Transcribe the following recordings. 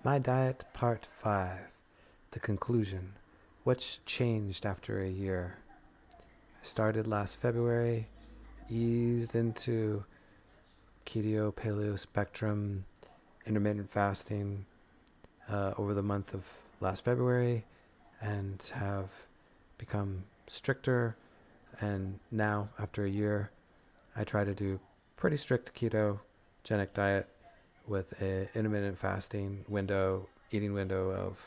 My diet, part 5. The conclusion. What's changed after a year? I started last February, eased into keto, paleo, spectrum, intermittent fasting over the month of last February and have become stricter. And now, after a year, I try to do pretty strict ketogenic diet with a intermittent fasting window, eating window of,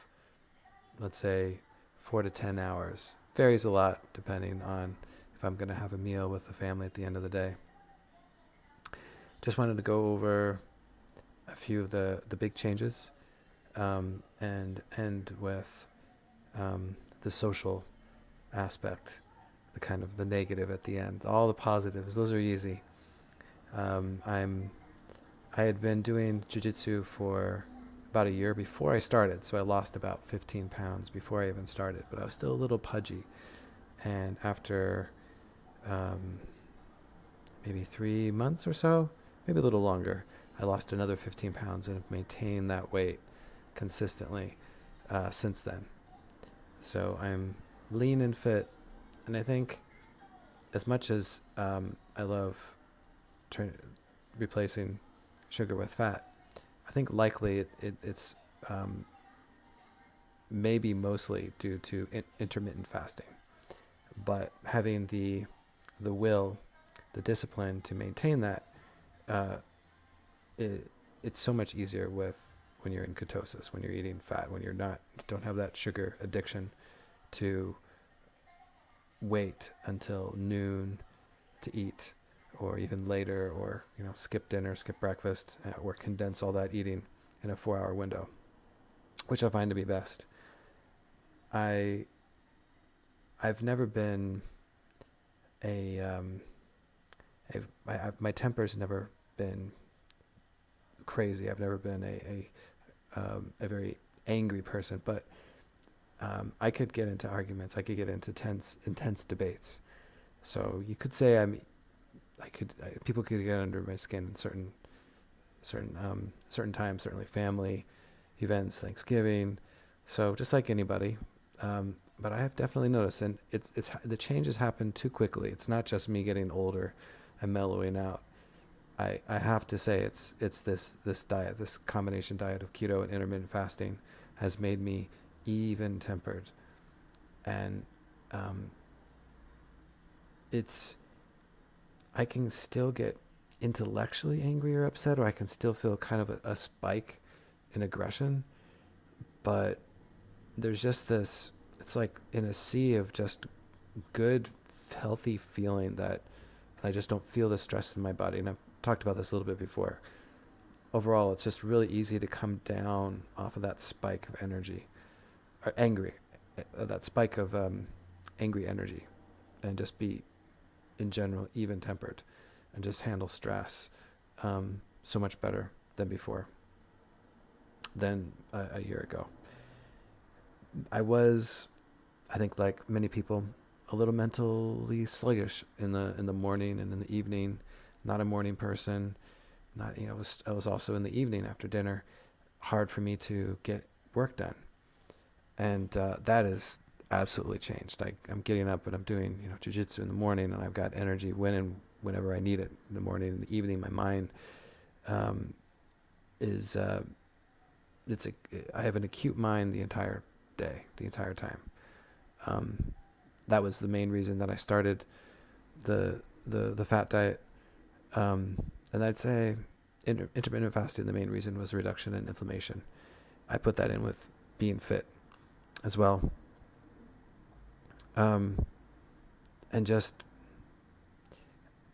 let's say, 4 to 10 hours. Varies a lot depending on if I'm going to have a meal with the family at the end of the day. Just wanted to go over a few of the big changes and end with the social aspect, the kind of the negative at the end. All the positives, those are easy. Um, I'm I had been doing jiu-jitsu for about a year before I started, so I lost about 15 pounds before I even started, but I was still a little pudgy. And after um, maybe 3 months or so, maybe a little longer, I lost another 15 pounds and have maintained that weight consistently since then. So I'm lean and fit, and I think as much as I love replacing sugar with fat, I think likely it's um, maybe mostly due to intermittent fasting, but having the will, the discipline to maintain that, uh, it, it's so much easier with when you're in ketosis, when you're eating fat, when you don't have that sugar addiction to wait until noon to eat, or even later, or skip dinner, skip breakfast, or condense all that eating in a 4 hour window, which I find to be best. I I've never been a my temper's never been crazy. I've never been a very angry person, but I could get into arguments. I could get into intense debates. So you could say people could get under my skin in certain times, certainly family events, Thanksgiving. So just like anybody, but I have definitely noticed, and it's the changes happen too quickly. It's not just me getting older and mellowing out. I have to say it's this diet, this combination diet of keto and intermittent fasting has made me even tempered, and um, it's I can still get intellectually angry or upset, or I can still feel kind of a spike in aggression, but there's just this. It's like in a sea of just good, healthy feeling that I just don't feel the stress in my body. And I've talked about this a little bit before. Overall, it's just really easy to come down off of that spike of energy, or angry, that spike of angry energy, and just be in general even tempered, and just handle stress so much better than before, than a year ago. I think, like many people, a little mentally sluggish in the morning and in the evening. Not a morning person. Not I was also in the evening after dinner. Hard for me to get work done, and that is absolutely changed. I'm getting up and I'm doing jiu-jitsu in the morning, and I've got energy whenever I need it in the morning. In the evening, my mind um, is it's a I have an acute mind the entire day, the entire time. Um, that was the main reason that I started the fat diet. And I'd say intermittent fasting, the main reason was reduction in inflammation. I put that in with being fit as well. Um, and just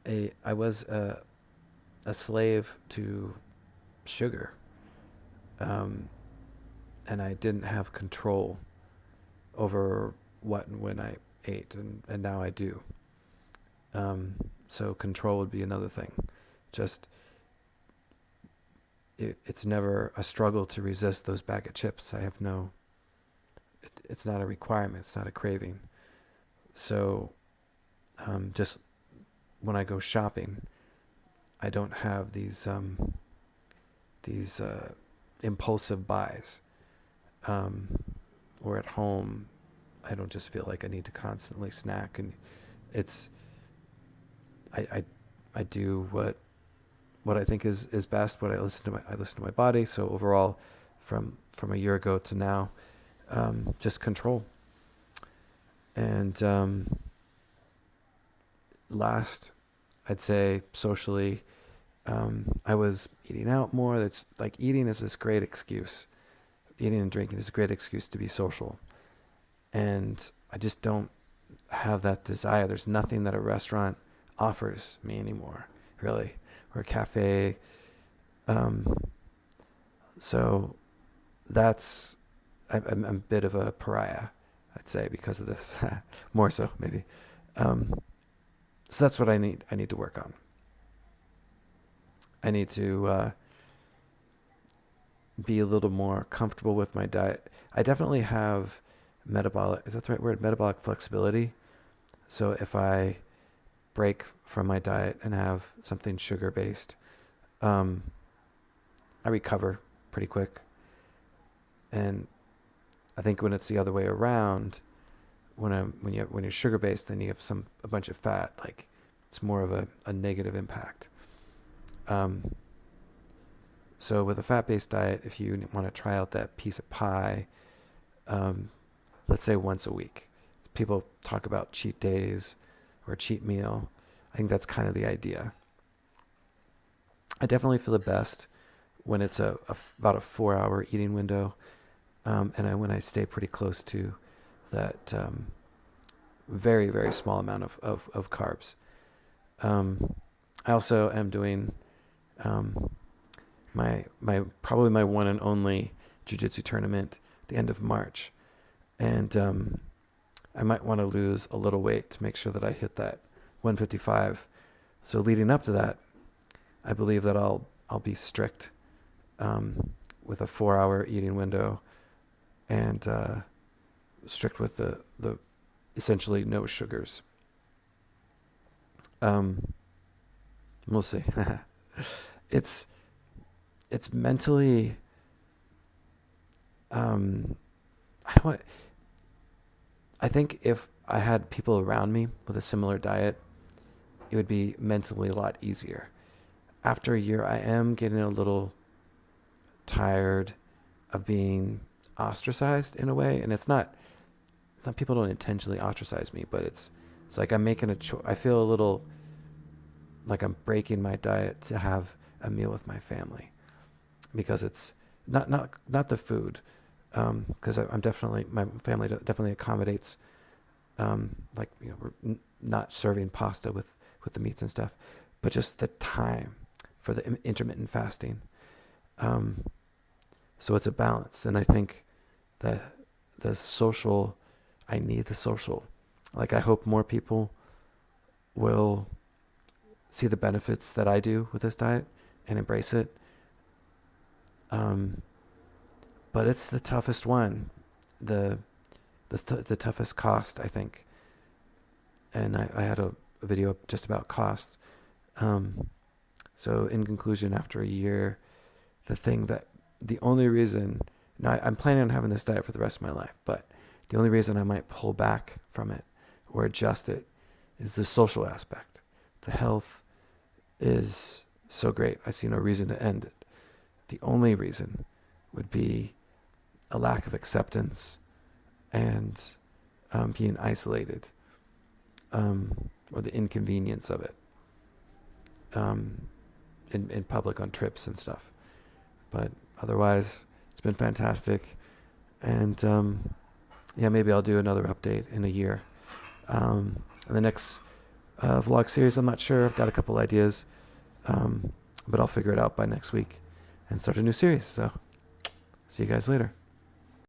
I was a slave to sugar. And I didn't have control over what and when I ate, and now I do. So control would be another thing. Just it's never a struggle to resist those bag of chips. It's not a requirement. It's not a craving. So just when I go shopping, I don't have these impulsive buys. Or at home, I don't just feel like I need to constantly snack, and it's I do what I think is best. What I listen to my body. So overall, from a year ago to now, just control. And last, I'd say socially, I was eating out more. That's like eating is this great excuse. Eating and drinking is a great excuse to be social. And I just don't have that desire. There's nothing that a restaurant offers me anymore, really, or a cafe. So that's, I'm a bit of a pariah, I'd say, because of this. More so, maybe. So that's what I need. I need to work on. I need to be a little more comfortable with my diet. I definitely have is that the right word? Metabolic flexibility. So if I break from my diet and have something sugar-based, I recover pretty quick. And I think when it's the other way around, when you're sugar-based, then you have a bunch of fat. Like, it's more of a negative impact. So with a fat-based diet, if you want to try out that piece of pie, let's say once a week, people talk about cheat days or a cheat meal. I think that's kind of the idea. I definitely feel the best when it's about a 4-hour eating window, and when I stay pretty close to that very, very small amount of carbs. I also am doing my probably my one and only jiu-jitsu tournament at the end of March, and I might want to lose a little weight to make sure that I hit that 155. So leading up to that, I believe that I'll be strict with a 4-hour eating window, and strict with the essentially no sugars. We'll see. It's mentally, I think if I had people around me with a similar diet, it would be mentally a lot easier. After a year, I am getting a little tired of being ostracized in a way, and it's not people don't intentionally ostracize me, but it's like I'm making a choice. I feel a little like I'm breaking my diet to have a meal with my family, because it's not the food, because I'm definitely, my family definitely accommodates, like, we're not serving pasta with the meats and stuff, but just the time for the intermittent fasting. So it's a balance, and I think that I need the social. Like, I hope more people will see the benefits that I do with this diet and embrace it. But it's the toughest one, the toughest cost, I think. And I had a video just about costs. So in conclusion, after a year, the only reason, now I'm planning on having this diet for the rest of my life, but the only reason I might pull back from it or adjust it is the social aspect. The health is so great. I see no reason to end it. The only reason would be a lack of acceptance and being isolated, or the inconvenience of it in public on trips and stuff. But otherwise, it's been fantastic. And maybe I'll do another update in a year. In the next vlog series, I'm not sure. I've got a couple ideas, but I'll figure it out by next week and start a new series. So see you guys later.